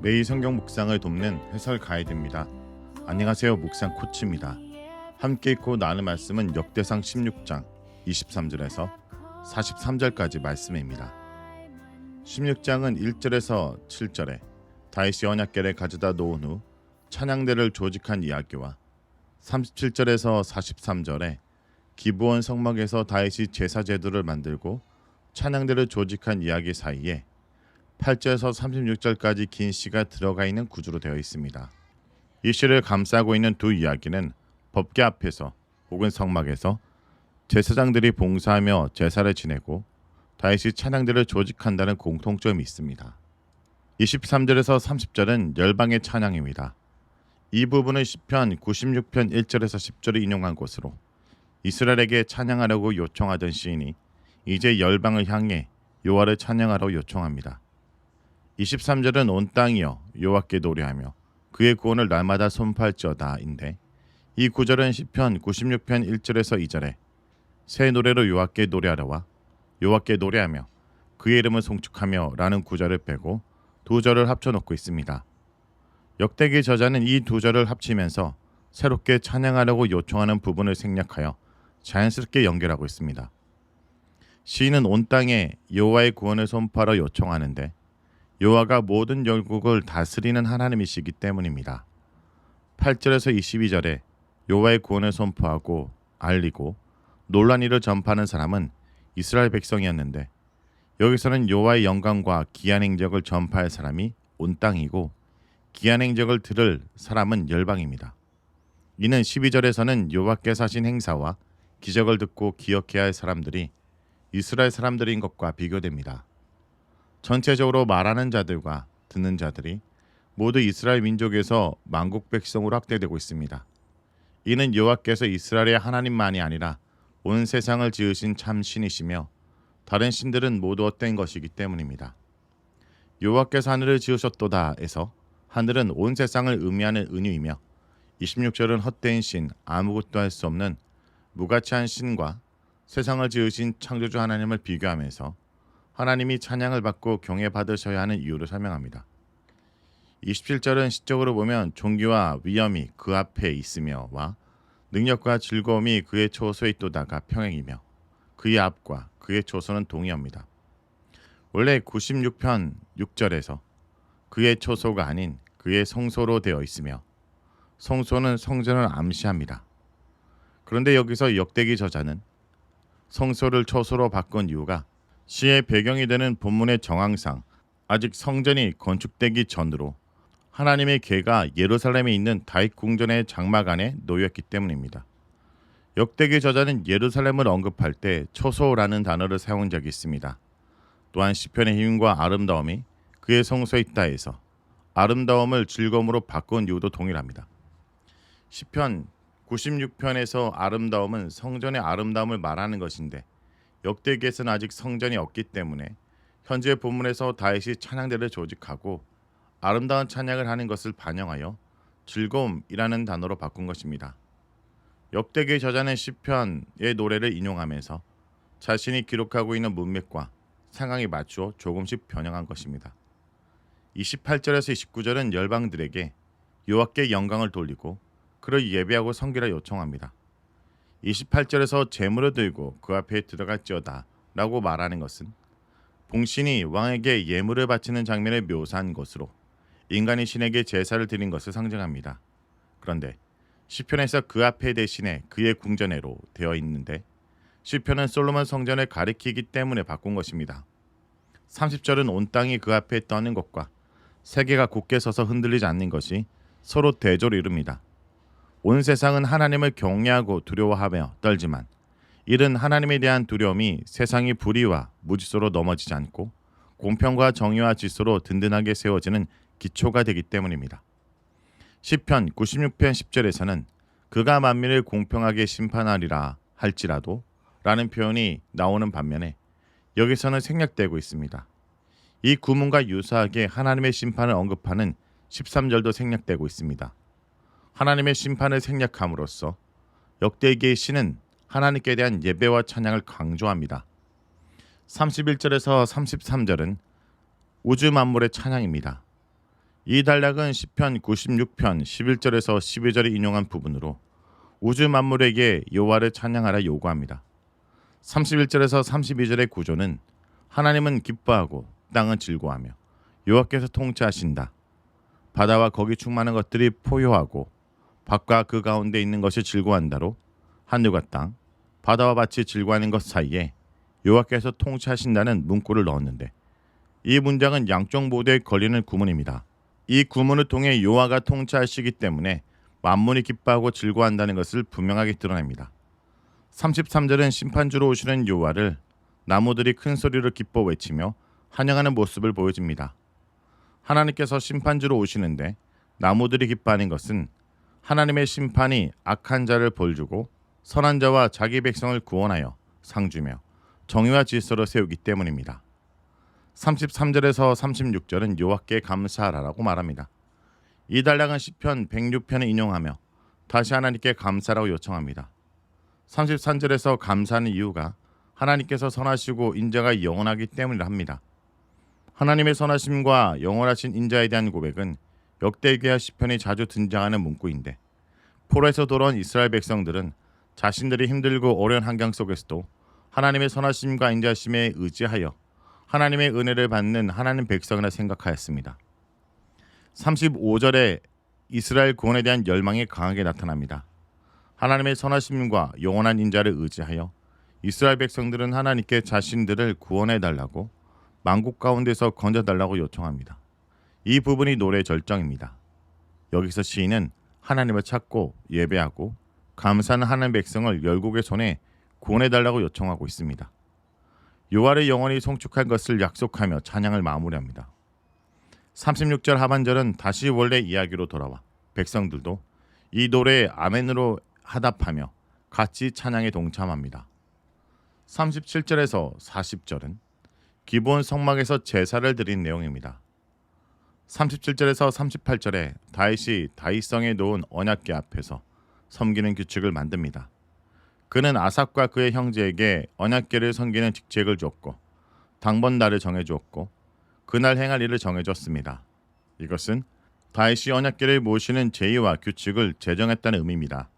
매일 성경 묵상을 돕는 해설 가이드입니다. 안녕하세요. 묵상 코치입니다. 함께 읽고 나눌 말씀은 역대상 16장 23절에서 43절까지 말씀입니다. 16장은 1절에서 7절에 다윗이 언약궤를 가져다 놓은 후 찬양대를 조직한 이야기와 37절에서 43절에 기브온 성막에서 다윗이 제사 제도를 만들고 찬양대를 조직한 이야기 사이에 8절에서 36절까지 긴 시가 들어가 있는 구조로 되어 있습니다. 이 시를 감싸고 있는 두 이야기는 법궤 앞에서 혹은 성막에서 제사장들이 봉사하며 제사를 지내고 다윗이 찬양대를 조직한다는 공통점이 있습니다. 23절에서 30절은 열방의 찬양입니다. 이 부분은 시편 96편 1절에서 10절을 인용한 것으로 이스라엘에게 찬양하려고 요청하던 시인이 이제 열방을 향해 여호와를 찬양하러 요청합니다. 23절은 온 땅이여 여호와께 노래하며 그의 구원을 날마다 선포할지어다인데 이 구절은 시편 96편 1절에서 2절에 새 노래로 여호와께 노래하러와 여호와께 노래하며 그의 이름을 송축하며 라는 구절을 빼고 두 절을 합쳐놓고 있습니다. 역대기 저자는 이 두 절을 합치면서 새롭게 찬양하려고 요청하는 부분을 생략하여 자연스럽게 연결하고 있습니다. 시인은 온 땅에 여호와의 구원을 선포하러 요청하는데 여호와가 모든 열국을 다스리는 하나님이시기 때문입니다. 8절에서 22절에 여호와의 구원을 선포하고 알리고 놀란 일을 전파하는 사람은 이스라엘 백성이었는데 여기서는 여호와의 영광과 기한 행적을 전파할 사람이 온 땅이고 기한 행적을 들을 사람은 열방입니다. 이는 12절에서는 여호와께서 하신 행사와 기적을 듣고 기억해야 할 사람들이 이스라엘 사람들인 것과 비교됩니다. 전체적으로 말하는 자들과 듣는 자들이 모두 이스라엘 민족에서 만국 백성으로 확대되고 있습니다. 이는 여호와께서 이스라엘의 하나님만이 아니라 온 세상을 지으신 참 신이시며 다른 신들은 모두 헛된 것이기 때문입니다. 여호와께서 하늘을 지으셨도다에서 하늘은 온 세상을 의미하는 은유이며 26절은 헛된 신, 아무것도 할 수 없는 무가치한 신과 세상을 지으신 창조주 하나님을 비교하면서 하나님이 찬양을 받고 경외받으셔야 하는 이유를 설명합니다. 27절은 시적으로 보면 존귀와 위엄이 그 앞에 있으며와 능력과 즐거움이 그의 초소에 있도다가 평행이며 그의 앞과 그의 초소는 동의합니다. 원래 96편 6절에서 그의 초소가 아닌 그의 성소로 되어 있으며 성소는 성전을 암시합니다. 그런데 여기서 역대기 저자는 성소를 초소로 바꾼 이유가 시의 배경이 되는 본문의 정황상 아직 성전이 건축되기 전으로 하나님의 궤가 예루살렘에 있는 다윗 궁전의 장막 안에 놓였기 때문입니다. 역대기 저자는 예루살렘을 언급할 때 초소라는 단어를 사용한 적이 있습니다. 또한 시편의 힘과 아름다움이 그의 성소에 있다 해서 아름다움을 즐거움으로 바꾼 이유도 동일합니다. 시편 96편에서 아름다움은 성전의 아름다움을 말하는 것인데 역대기에서는 아직 성전이 없기 때문에 현재 본문에서 다윗이 찬양대를 조직하고 아름다운 찬양을 하는 것을 반영하여 즐거움이라는 단어로 바꾼 것입니다. 역대기 저자는 시편의 노래를 인용하면서 자신이 기록하고 있는 문맥과 상황에 맞추어 조금씩 변형한 것입니다. 28절에서 29절은 열방들에게 여호와께 영광을 돌리고 그를 예배하고 섬기라 요청합니다. 28절에서 제물을 들고 그 앞에 들어갈지어다 라고 말하는 것은 봉신이 왕에게 예물을 바치는 장면을 묘사한 것으로 인간이 신에게 제사를 드린 것을 상징합니다. 그런데 시편에서 그 앞에 대신에 그의 궁전에로 되어 있는데 시편은 솔로몬 성전을 가리키기 때문에 바꾼 것입니다. 30절은 온 땅이 그 앞에 떠는 것과 세계가 굳게 서서 흔들리지 않는 것이 서로 대조를 이룹니다. 온 세상은 하나님을 경외하고 두려워하며 떨지만 이른 하나님에 대한 두려움이 세상이 불의와 무질서로 넘어지지 않고 공평과 정의와 질서로 든든하게 세워지는 기초가 되기 때문입니다. 시편 96편 10절에서는 그가 만민을 공평하게 심판하리라 할지라도 라는 표현이 나오는 반면에 여기서는 생략되고 있습니다. 이 구문과 유사하게 하나님의 심판을 언급하는 13절도 생략되고 있습니다. 하나님의 심판을 생략함으로써 역대기의 시는 하나님께 대한 예배와 찬양을 강조합니다. 31절에서 33절은 우주 만물의 찬양입니다. 이 단락은 시편 96편 11절에서 12절에 인용한 부분으로 우주 만물에게 여호와를 찬양하라 요구합니다. 31절에서 32절의 구조는 하나님은 기뻐하고 땅은 즐거워하며 여호와께서 통치하신다. 바다와 거기 충만한 것들이 포효하고 밭과 그 가운데 있는 것이 즐거워한다로 하늘과 땅, 바다와 밭이 즐거워하는 것 사이에 여호와께서 통치하신다는 문구를 넣었는데 이 문장은 양쪽 모두에 걸리는 구문입니다. 이 구문을 통해 여호와가 통치하시기 때문에 만물이 기뻐하고 즐거워한다는 것을 분명하게 드러냅니다. 33절은 심판주로 오시는 여호와를 나무들이 큰 소리로 기뻐 외치며 환영하는 모습을 보여줍니다. 하나님께서 심판주로 오시는데 나무들이 기뻐하는 것은 하나님의 심판이 악한 자를 벌주고 선한 자와 자기 백성을 구원하여 상주며 정의와 질서로 세우기 때문입니다. 33절에서 36절은 여호와께 감사하라고 말합니다. 이 단락은 시편 106편을 인용하며 다시 하나님께 감사라고 요청합니다. 33절에서 감사하는 이유가 하나님께서 선하시고 인자가 영원하기 때문이라 합니다. 하나님의 선하심과 영원하신 인자에 대한 고백은 역대기와 시편이 자주 등장하는 문구인데 포로에서 돌아온 이스라엘 백성들은 자신들이 힘들고 어려운 환경 속에서도 하나님의 선하심과 인자심에 의지하여 하나님의 은혜를 받는 하나님 백성이라 생각하였습니다. 35절에 이스라엘 구원에 대한 열망이 강하게 나타납니다. 하나님의 선하심과 영원한 인자를 의지하여 이스라엘 백성들은 하나님께 자신들을 구원해달라고 만국 가운데서 건져달라고 요청합니다. 이 부분이 노래의 절정입니다. 여기서 시인은 하나님을 찾고 예배하고 감사하는 하나님 백성을 열국의 손에 구원해달라고 요청하고 있습니다. 여호와를 영원히 송축할 것을 약속하며 찬양을 마무리합니다. 36절 하반절은 다시 원래 이야기로 돌아와 백성들도 이 노래에 아멘으로 하답하며 같이 찬양에 동참합니다. 37절에서 40절은 기본 성막에서 제사를 드린 내용입니다. 37절에서 38절에 다윗이 다윗성에 놓은 언약궤 앞에서 섬기는 규칙을 만듭니다. 그는 아삽과 그의 형제에게 언약궤를 섬기는 직책을 줬고 당번 날을 정해주었고 그날 행할 일을 정해줬습니다. 이것은 다윗이 언약궤를 모시는 제의와 규칙을 제정했다는 의미입니다.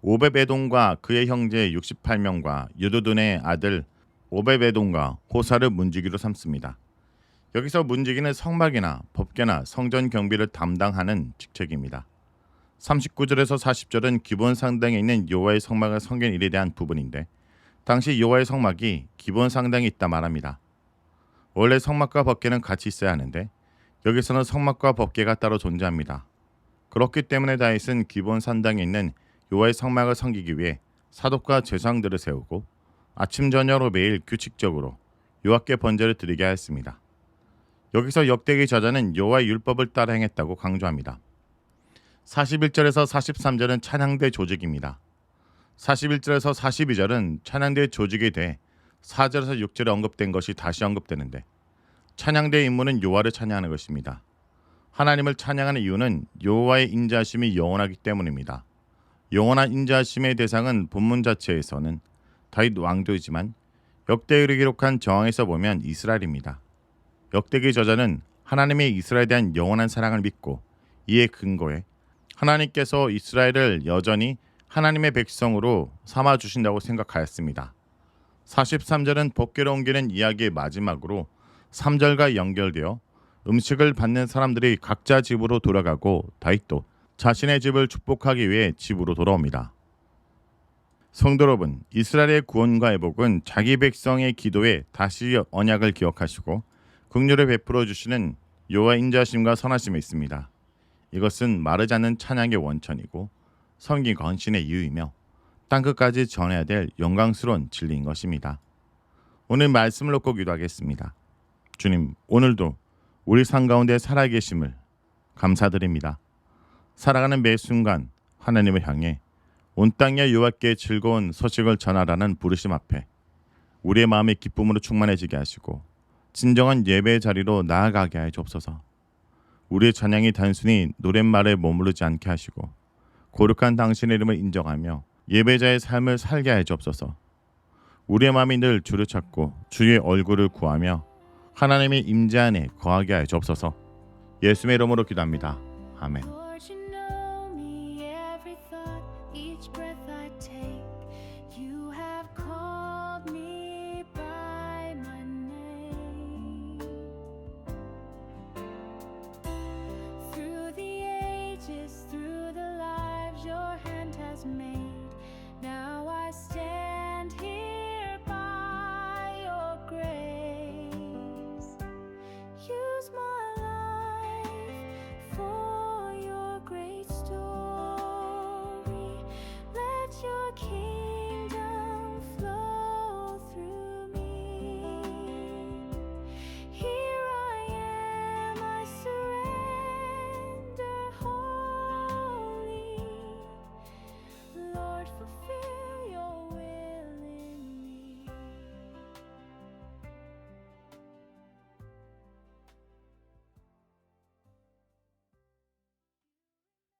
오벳에돔과 그의 형제 68명과 여두둔의 아들 오벳에돔과 호사를 문지기로 삼습니다. 여기서 문지기는 성막이나 법궤나 성전 경비를 담당하는 직책입니다. 39절에서 40절은 기본 상당에 있는 여호와의 성막을 섬긴 일에 대한 부분인데 당시 여호와의 성막이 기본 상당에 있다 말합니다. 원래 성막과 법궤는 같이 있어야 하는데 여기서는 성막과 법궤가 따로 존재합니다. 그렇기 때문에 다윗은 기본 산당에 있는 여호와의 성막을 섬기기 위해 사독과 제사장들을 세우고 아침 저녁으로 매일 규칙적으로 여호와께 번제를 드리게 하였습니다. 여기서 역대기 저자는 여호와의 율법을 따라 행했다고 강조합니다. 41절에서 43절은 찬양대 조직입니다. 41절에서 42절은 찬양대 조직에 대해 4절에서 6절에 언급된 것이 다시 언급되는데 찬양대의 임무는 여호와를 찬양하는 것입니다. 하나님을 찬양하는 이유는 여호와의 인자하심이 영원하기 때문입니다. 영원한 인자하심의 대상은 본문 자체에서는 다윗 왕조이지만 역대기를 기록한 정황에서 보면 이스라엘입니다. 역대기 저자는 하나님의 이스라엘에 대한 영원한 사랑을 믿고 이에 근거해 하나님께서 이스라엘을 여전히 하나님의 백성으로 삼아주신다고 생각하였습니다. 43절은 법궤를 옮기는 이야기의 마지막으로 3절과 연결되어 음식을 받는 사람들이 각자 집으로 돌아가고 다윗도 자신의 집을 축복하기 위해 집으로 돌아옵니다. 성도 여러분, 이스라엘의 구원과 회복은 자기 백성의 기도에 다시 언약을 기억하시고 긍휼을 베풀어 주시는 여호와의 인자하심과 선하심에 있습니다. 이것은 마르지 않는 찬양의 원천이고 섬김과 헌신의 이유이며 땅끝까지 전해야 될 영광스러운 진리인 것입니다. 오늘 말씀을 놓고 기도하겠습니다. 주님, 오늘도 우리 삶 가운데 살아계심을 감사드립니다. 살아가는 매 순간 하나님을 향해 온 땅에 여호와께 즐거운 소식을 전하라는 부르심 앞에 우리의 마음이 기쁨으로 충만해지게 하시고 진정한 예배의 자리로 나아가게 하여 주옵소서. 우리의 찬양이 단순히 노랫말에 머무르지 않게 하시고 거룩한 당신의 이름을 인정하며 예배자의 삶을 살게 하여 주옵소서. 우리의 마음이 늘 주를 찾고 주의 얼굴을 구하며 하나님의 임재 안에 거하게 하여 주옵소서. 예수의 이름으로 기도합니다. 아멘. Lord, you know me, every thought, each breath I take. You have called me by my name. Through the ages, through the lives your hand has made, now I stand here